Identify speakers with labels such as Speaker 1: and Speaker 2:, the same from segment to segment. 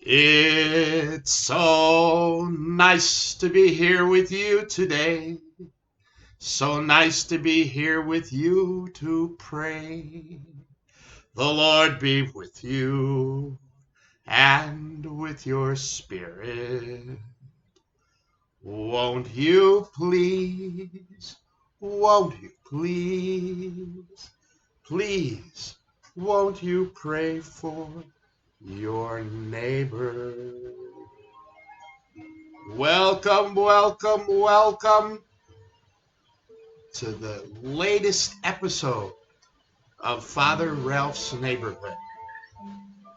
Speaker 1: It's so nice to be here with you today. So nice to be here with you to pray. The Lord be with you and with your spirit. Won't you please, won't you please, won't you pray for your neighbor? Welcome to the latest episode of Father Ralph's Neighborhood.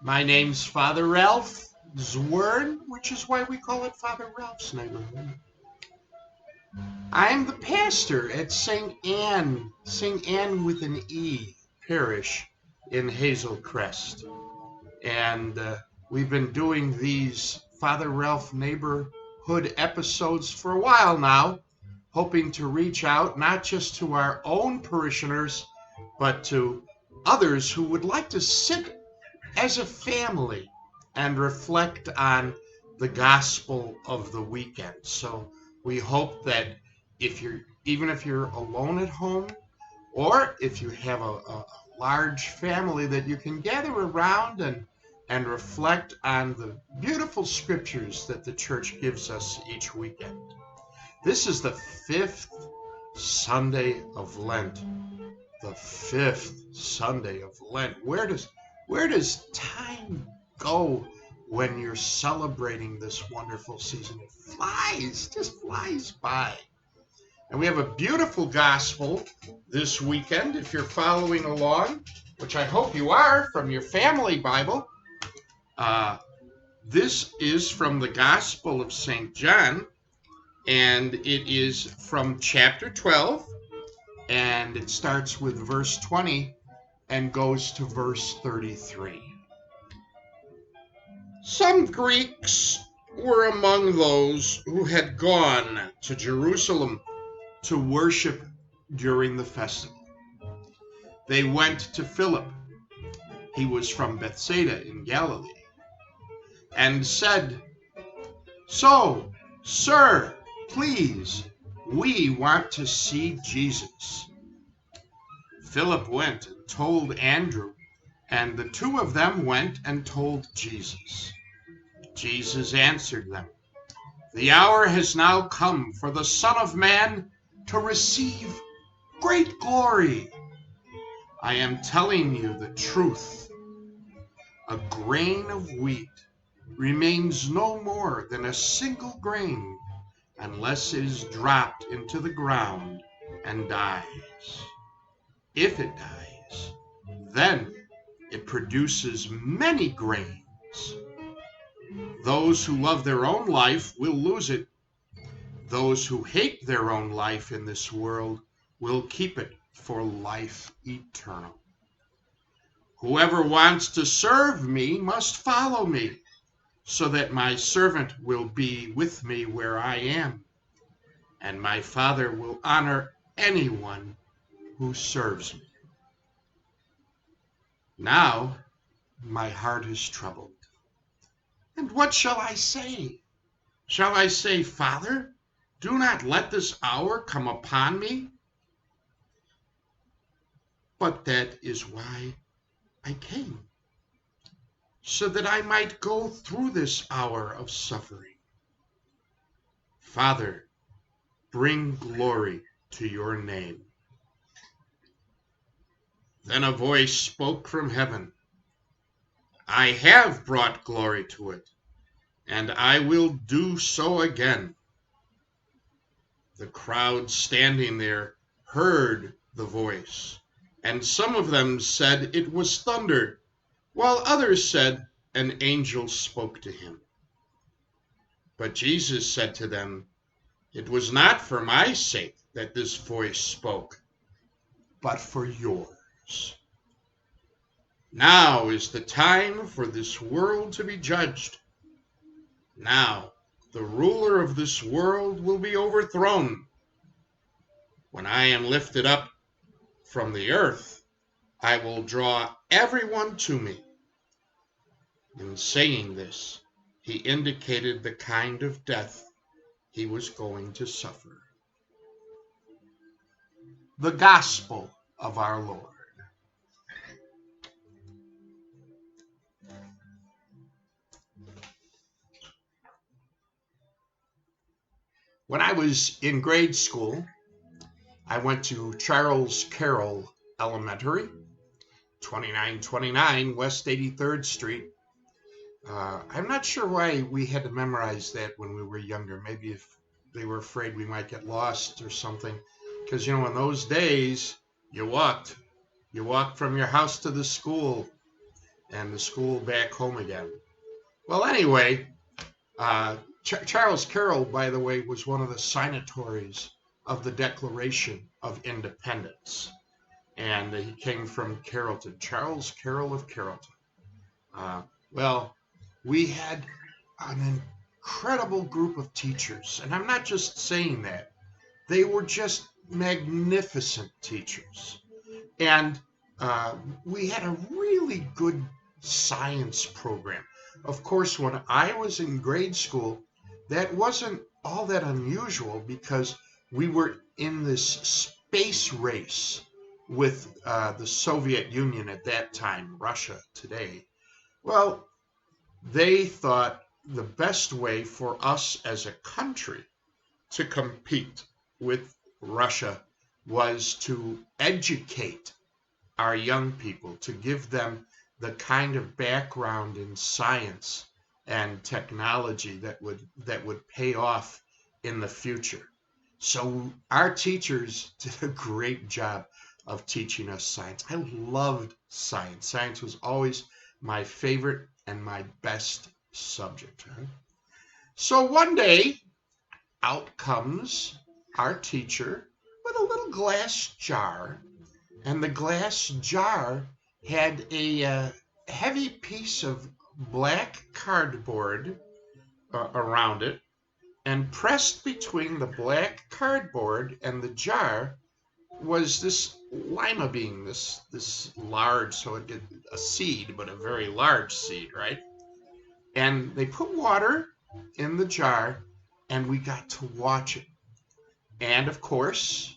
Speaker 1: My name's Father Ralph Zwern, which is why we call it Father Ralph's Neighborhood. I'm the pastor at St. Anne with an E, parish in Hazel Crest. And we've been doing these Father Ralph Neighborhood episodes for a while now, hoping to reach out not just to our own parishioners, but to others who would like to sit as a family and reflect on the gospel of the weekend. So we hope that even if you're alone at home, or if you have a large family, that you can gather around and reflect on the beautiful scriptures that the church gives us each weekend. This is the fifth Sunday of Lent. The fifth Sunday of Lent. Where does time go when you're celebrating this wonderful season? It just flies by. And we have a beautiful gospel this weekend, if you're following along, which I hope you are from your family Bible. This is from the Gospel of St. John, and it is from chapter 12, and it starts with verse 20 and goes to verse 33. Some Greeks were among those who had gone to Jerusalem to worship during the festival. They went to Philip, he was from Bethsaida in Galilee, and said, "So, sir, please, we want to see Jesus." Philip went and told Andrew, and the two of them went and told Jesus. Jesus answered them, "The hour has now come for the Son of Man to receive great glory. I am telling you the truth. A grain of wheat remains no more than a single grain unless it is dropped into the ground and dies. If it dies, then it produces many grains. Those who love their own life will lose it. Those who hate their own life in this world will keep it for life eternal. Whoever wants to serve me must follow me, so that my servant will be with me where I am, and my Father will honor anyone who serves me. Now my heart is troubled. And what shall I say? Shall I say, 'Father, do not let this hour come upon me'? But that is why I came, so that I might go through this hour of suffering. Father, bring glory to your name." Then a voice spoke from heaven, "I have brought glory to it, and I will do so again." The crowd standing there heard the voice, and some of them said it was thunder, while others said an angel spoke to him. But Jesus said to them, "It was not for my sake that this voice spoke, but for yours. Now is the time for this world to be judged. Now the ruler of this world will be overthrown. When I am lifted up from the earth, I will draw everyone to me." In saying this, He indicated the kind of death he was going to suffer. The gospel of our Lord. When I was in grade school, I went to Charles Carroll Elementary, 2929 West 83rd Street. I'm not sure why we had to memorize that when we were younger. Maybe if they were afraid we might get lost or something. Because, in those days, you walked. You walked from your house to the school and the school back home again. Well, anyway, Charles Carroll, by the way, was one of the signatories of the Declaration of Independence. And he came from Carrollton, Charles Carroll of Carrollton. Well, we had an incredible group of teachers, and I'm not just saying that. They were just magnificent teachers. And we had a really good science program. Of course, when I was in grade school, that wasn't all that unusual because we were in this space race with the Soviet Union at that time, Russia today. Well, they thought the best way for us as a country to compete with Russia was to educate our young people, to give them the kind of background in science and technology that would pay off in the future. So our teachers did a great job of teaching us science. I loved science. Science was always my favorite and my best subject. Right? So one day, out comes our teacher with a little glass jar, and the glass jar had a heavy piece of black cardboard around it, and pressed between the black cardboard and the jar was this lima bean, this large, so it did a seed, but a very large seed, right? And they put water in the jar, and we got to watch it. And of course,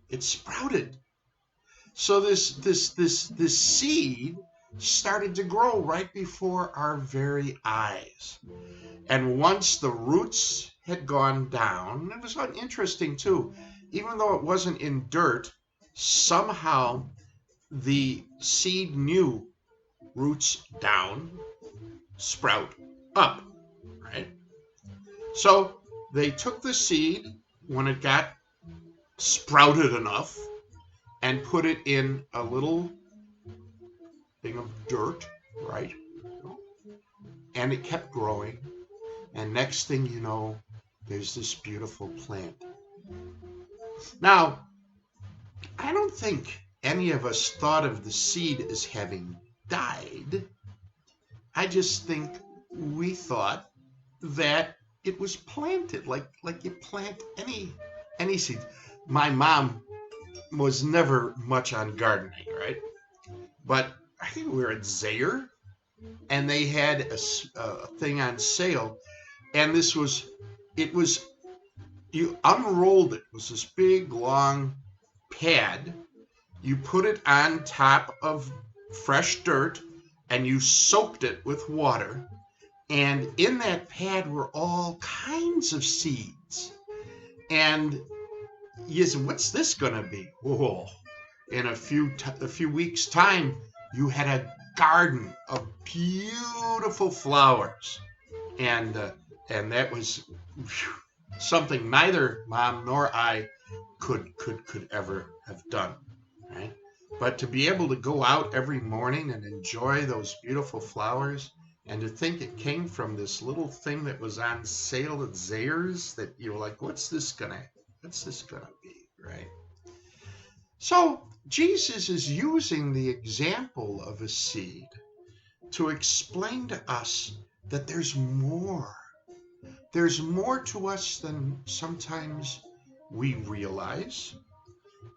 Speaker 1: it sprouted. So this seed started to grow right before our very eyes. And once the roots had gone down, it was interesting too, even though it wasn't in dirt, somehow the seed knew roots down, sprout up, right? So they took the seed when it got sprouted enough and put it in a little thing of dirt, right? And it kept growing. And next thing you know, there's this beautiful plant. Now, I don't think any of us thought of the seed as having died. I just think we thought that it was planted, like you plant any seed. My mom was never much on gardening, right? But I think we were at Zayre, and they had a thing on sale, and you unrolled it. It was this big, long pad. You put it on top of fresh dirt, and you soaked it with water. And in that pad were all kinds of seeds. And you said, what's this going to be? Oh, in a few weeks' time, you had a garden of beautiful flowers. And that was something neither Mom nor I could ever have done, right? But to be able to go out every morning and enjoy those beautiful flowers, and to think it came from this little thing that was on sale at Zayre's, that you're like, what's this gonna be, right? So Jesus is using the example of a seed to explain to us that there's more. There's more to us than sometimes we realize.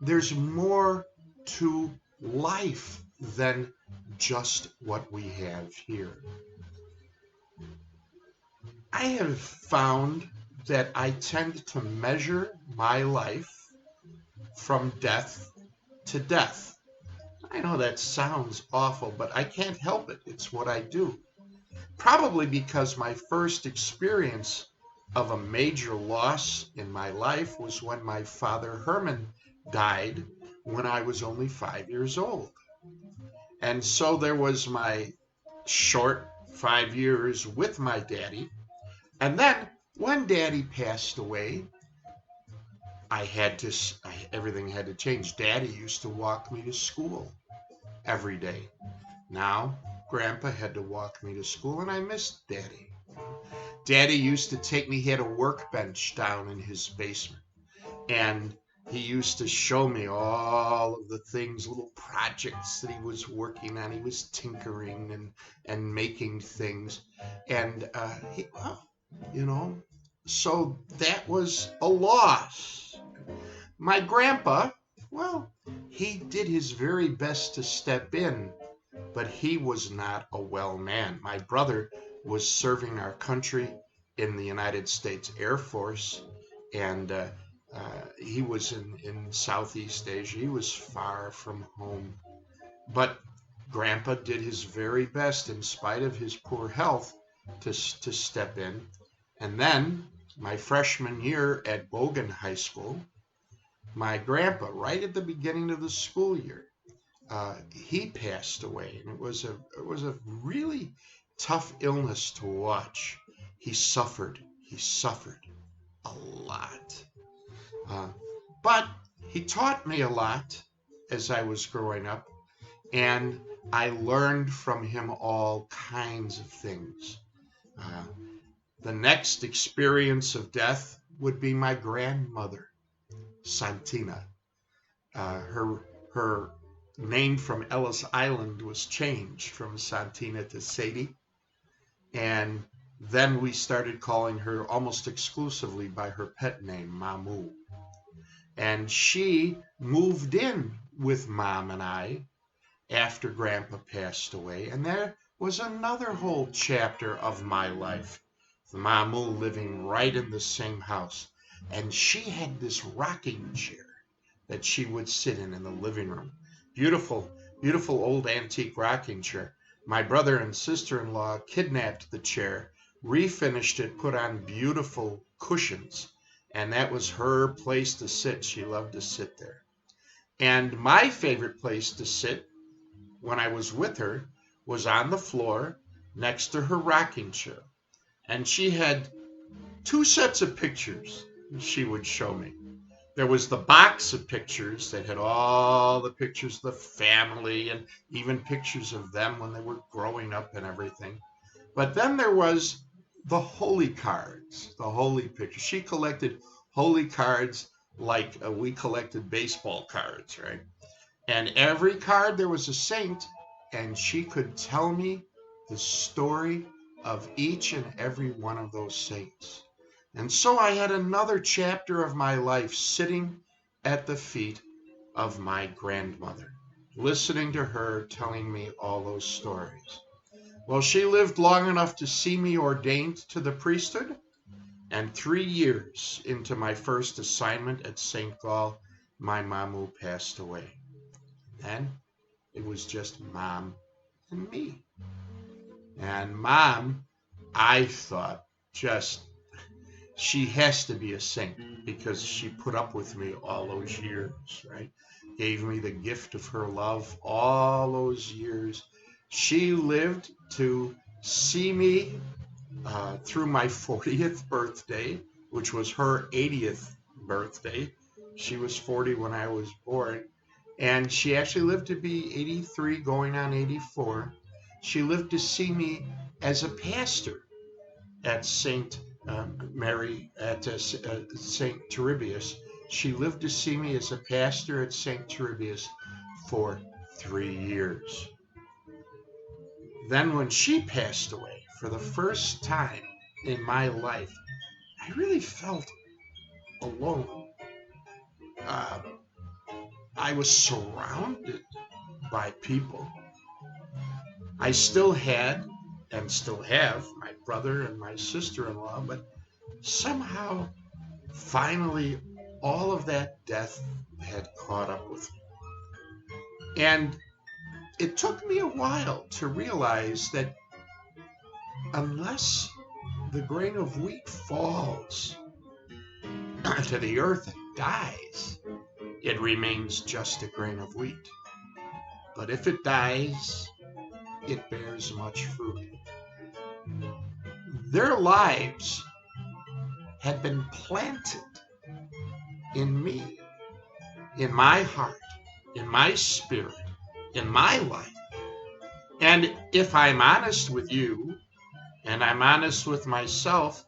Speaker 1: There's more to life than just what we have here. I have found that I tend to measure my life from death to death. I know that sounds awful, but I can't help it. It's what I do. Probably because my first experience of a major loss in my life was when my father Herman died when I was only 5 years old. And so there was my short 5 years with my daddy. And then when daddy passed away, everything had to change. Daddy used to walk me to school every day. Now, Grandpa had to walk me to school, and I missed Daddy. Daddy used to take me, he had a workbench down in his basement, and he used to show me all of the things, little projects that he was working on. He was tinkering and making things. And, you know, so that was a loss. My grandpa, well, he did his very best to step in, but he was not a well man. My brother was serving our country in the United States Air Force, and he was in Southeast Asia. He was far from home. But Grandpa did his very best, in spite of his poor health, to step in. And then, my freshman year at Bogan High School, my grandpa, right at the beginning of the school year, he passed away, and it was a really tough illness to watch. He suffered a lot, but he taught me a lot as I was growing up, and I learned from him all kinds of things. The next experience of death would be my grandmother, Santina. Her name from Ellis Island was changed from Santina to Sadie. And then we started calling her almost exclusively by her pet name, Mamu. And she moved in with Mom and I after Grandpa passed away. And there was another whole chapter of my life. Mamu living right in the same house. And she had this rocking chair that she would sit in the living room. Beautiful, beautiful old antique rocking chair. My brother and sister-in-law kidnapped the chair, refinished it, put on beautiful cushions, and that was her place to sit. She loved to sit there. And my favorite place to sit when I was with her was on the floor next to her rocking chair. And she had two sets of pictures she would show me. There was the box of pictures that had all the pictures of the family and even pictures of them when they were growing up and everything. But then there was the holy cards, the holy pictures. She collected holy cards like we collected baseball cards, right? And every card there was a saint, and she could tell me the story of each and every one of those saints. And so I had another chapter of my life sitting at the feet of my grandmother, listening to her telling me all those stories. Well, she lived long enough to see me ordained to the priesthood, and 3 years into my first assignment at St. Gall, my Mamu passed away. Then it was just Mom and me. And Mom, I thought, she has to be a saint because she put up with me all those years, right? Gave me the gift of her love all those years. She lived to see me through my 40th birthday, which was her 80th birthday. She was 40 when I was born. And she actually lived to be 83, going on 84. She lived to see me as a pastor at St. Mary, at St. Turribius. She lived to see me as a pastor at St. Turribius for 3 years. Then when she passed away, for the first time in my life, I really felt alone. I was surrounded by people. I still had and still have my brother and my sister-in-law, but somehow, finally, all of that death had caught up with me. And it took me a while to realize that unless the grain of wheat falls to the earth and dies, it remains just a grain of wheat. But if it dies, it bears much fruit. Their lives had been planted in me, in my heart, in my spirit, in my life. And if I'm honest with you, and I'm honest with myself,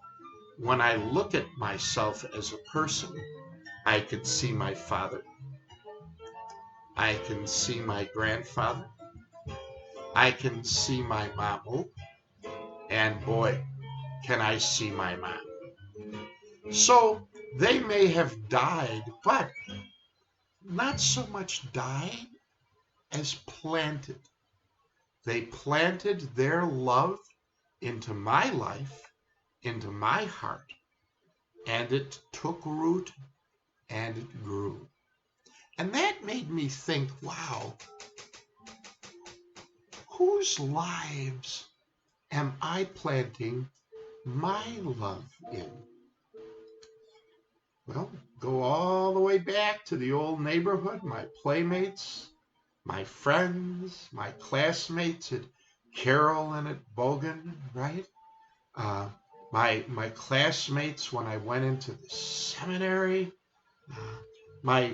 Speaker 1: when I look at myself as a person, I can see my father. I can see my grandfather. I can see my mama. And boy, can I see my mom. So they may have died, but not so much died as planted. They planted their love into my life, into my heart, and it took root and it grew. And that made me think, wow, whose lives am I planting my love in? Well, go all the way back to the old neighborhood, my playmates, my friends, my classmates at Carroll and at Bogan, right? My classmates when I went into the seminary, my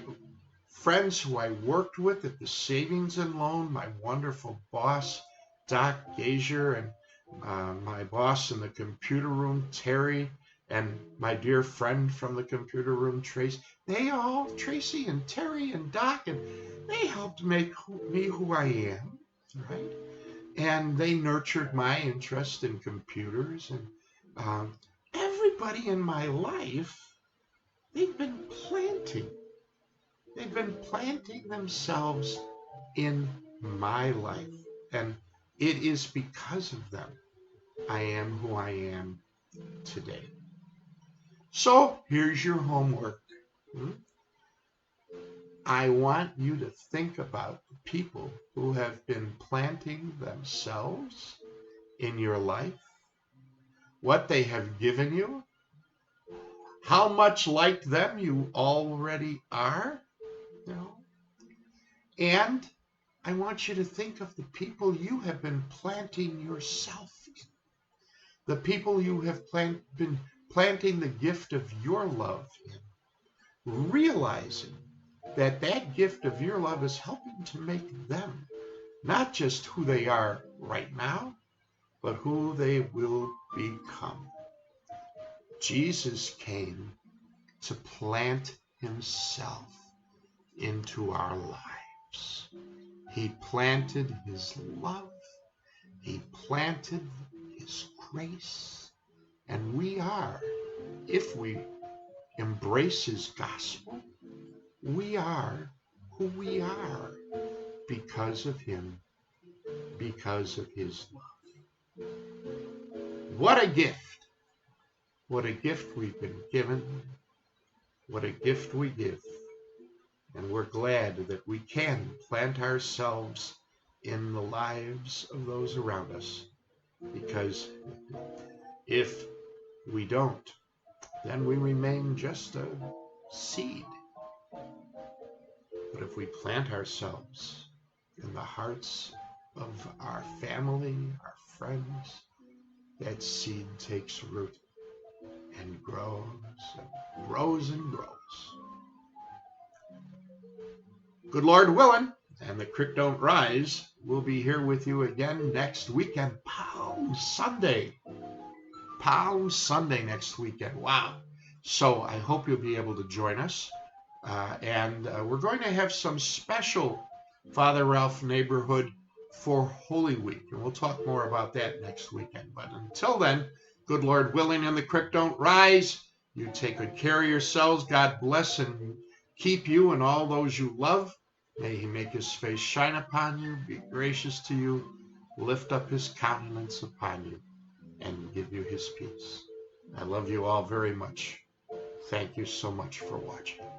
Speaker 1: friends who I worked with at the Savings and Loan, my wonderful boss, Doc Gazier, and my boss in the computer room, Terry, and my dear friend from the computer room, Tracy. Tracy and Terry and Doc, and they helped make me who I am, right? And they nurtured my interest in computers. And everybody in my life, they've been planting. They've been planting themselves in my life. And it is because of them I am who I am today. So here's your homework. I want you to think about the people who have been planting themselves in your life, what they have given you, how much like them you already are, and I want you to think of the people you have been planting yourself in, the people you have been planting the gift of your love in, realizing that that gift of your love is helping to make them not just who they are right now, but who they will become. Jesus came to plant himself into our lives. He planted his love. He planted his grace. And we are, if we embrace his gospel, we are who we are because of him, because of his love. What a gift. What a gift we've been given. What a gift we give. And we're glad that we can plant ourselves in the lives of those around us. Because if we don't, then we remain just a seed. But if we plant ourselves in the hearts of our family, our friends, that seed takes root and grows and grows and grows. Good Lord willing, and the creek don't rise, we'll be here with you again next weekend. Palm Sunday. Palm Sunday next weekend. Wow. So I hope you'll be able to join us. And we're going to have some special Father Ralph neighborhood for Holy Week. And we'll talk more about that next weekend. But until then, good Lord willing, and the creek don't rise. You take good care of yourselves. God bless and keep you and all those you love. May he make his face shine upon you, be gracious to you, lift up his countenance upon you, and give you his peace. I love you all very much. Thank you so much for watching.